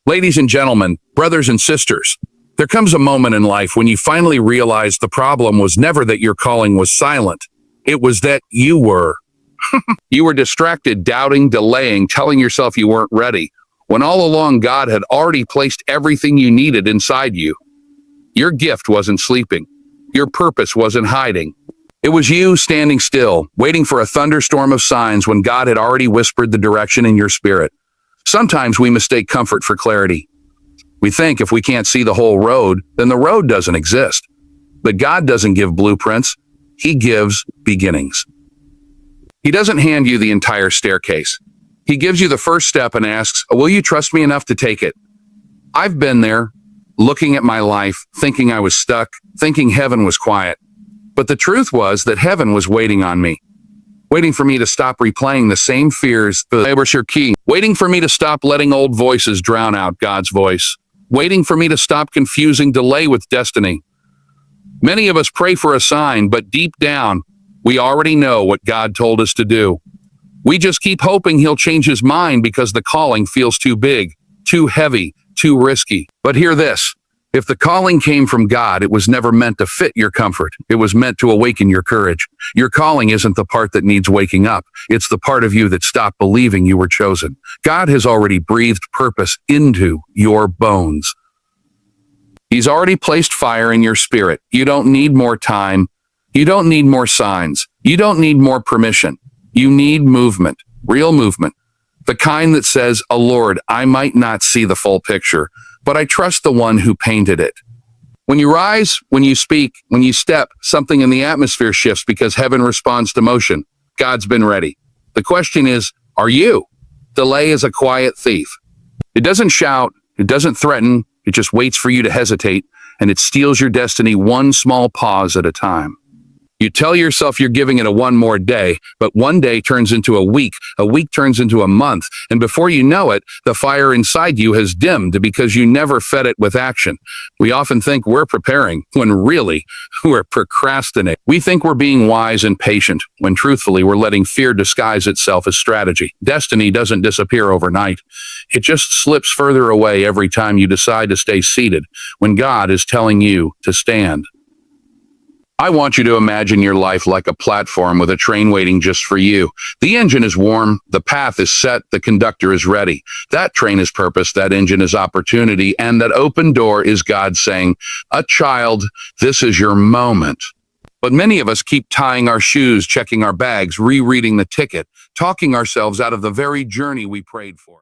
Ladies and gentlemen, brothers and sisters, there comes a moment in life when you finally realize the problem was never that your calling was silent. It was that you were. You were distracted, doubting, delaying, telling yourself you weren't ready, when all along God had already placed everything you needed inside you. Your gift wasn't sleeping. Your purpose wasn't hiding. It was you standing still, waiting for a thunderstorm of signs when God had already whispered the direction in your spirit. Sometimes we mistake comfort for clarity. We think if we can't see the whole road, then the road doesn't exist. But God doesn't give blueprints. He gives beginnings. He doesn't hand you the entire staircase. He gives you the first step and asks, "Will you trust me enough to take it?" I've been there, looking at my life, thinking I was stuck, thinking heaven was quiet. But the truth was that heaven was waiting on me, waiting for me to stop replaying the same fears, waiting for me to stop letting old voices drown out God's voice, waiting for me to stop confusing delay with destiny. Many of us pray for a sign, but deep down, we already know what God told us to do. We just keep hoping He'll change His mind because the calling feels too big, too heavy, too risky. But hear this. If the calling came from God, it was never meant to fit your comfort. It was meant to awaken your courage. Your calling isn't the part that needs waking up. It's the part of you that stopped believing you were chosen. God has already breathed purpose into your bones. He's already placed fire in your spirit. You don't need more time. You don't need more signs. You don't need more permission. You need movement, real movement. The kind that says, "Oh Lord, I might not see the full picture, but I trust the one who painted it." When you rise, when you speak, when you step, something in the atmosphere shifts because heaven responds to motion. God's been ready. The question is, are you? Delay is a quiet thief. It doesn't shout, it doesn't threaten, it just waits for you to hesitate, and it steals your destiny one small pause at a time. You tell yourself you're giving it a one more day, but one day turns into a week turns into a month, and before you know it, the fire inside you has dimmed because you never fed it with action. We often think we're preparing, when really, we're procrastinating. We think we're being wise and patient, when truthfully we're letting fear disguise itself as strategy. Destiny doesn't disappear overnight. It just slips further away every time you decide to stay seated, when God is telling you to stand. I want you to imagine your life like a platform with a train waiting just for you. The engine is warm, the path is set, the conductor is ready. That train is purpose, that engine is opportunity, and that open door is God saying, "A child, this is your moment." But many of us keep tying our shoes, checking our bags, rereading the ticket, talking ourselves out of the very journey we prayed for.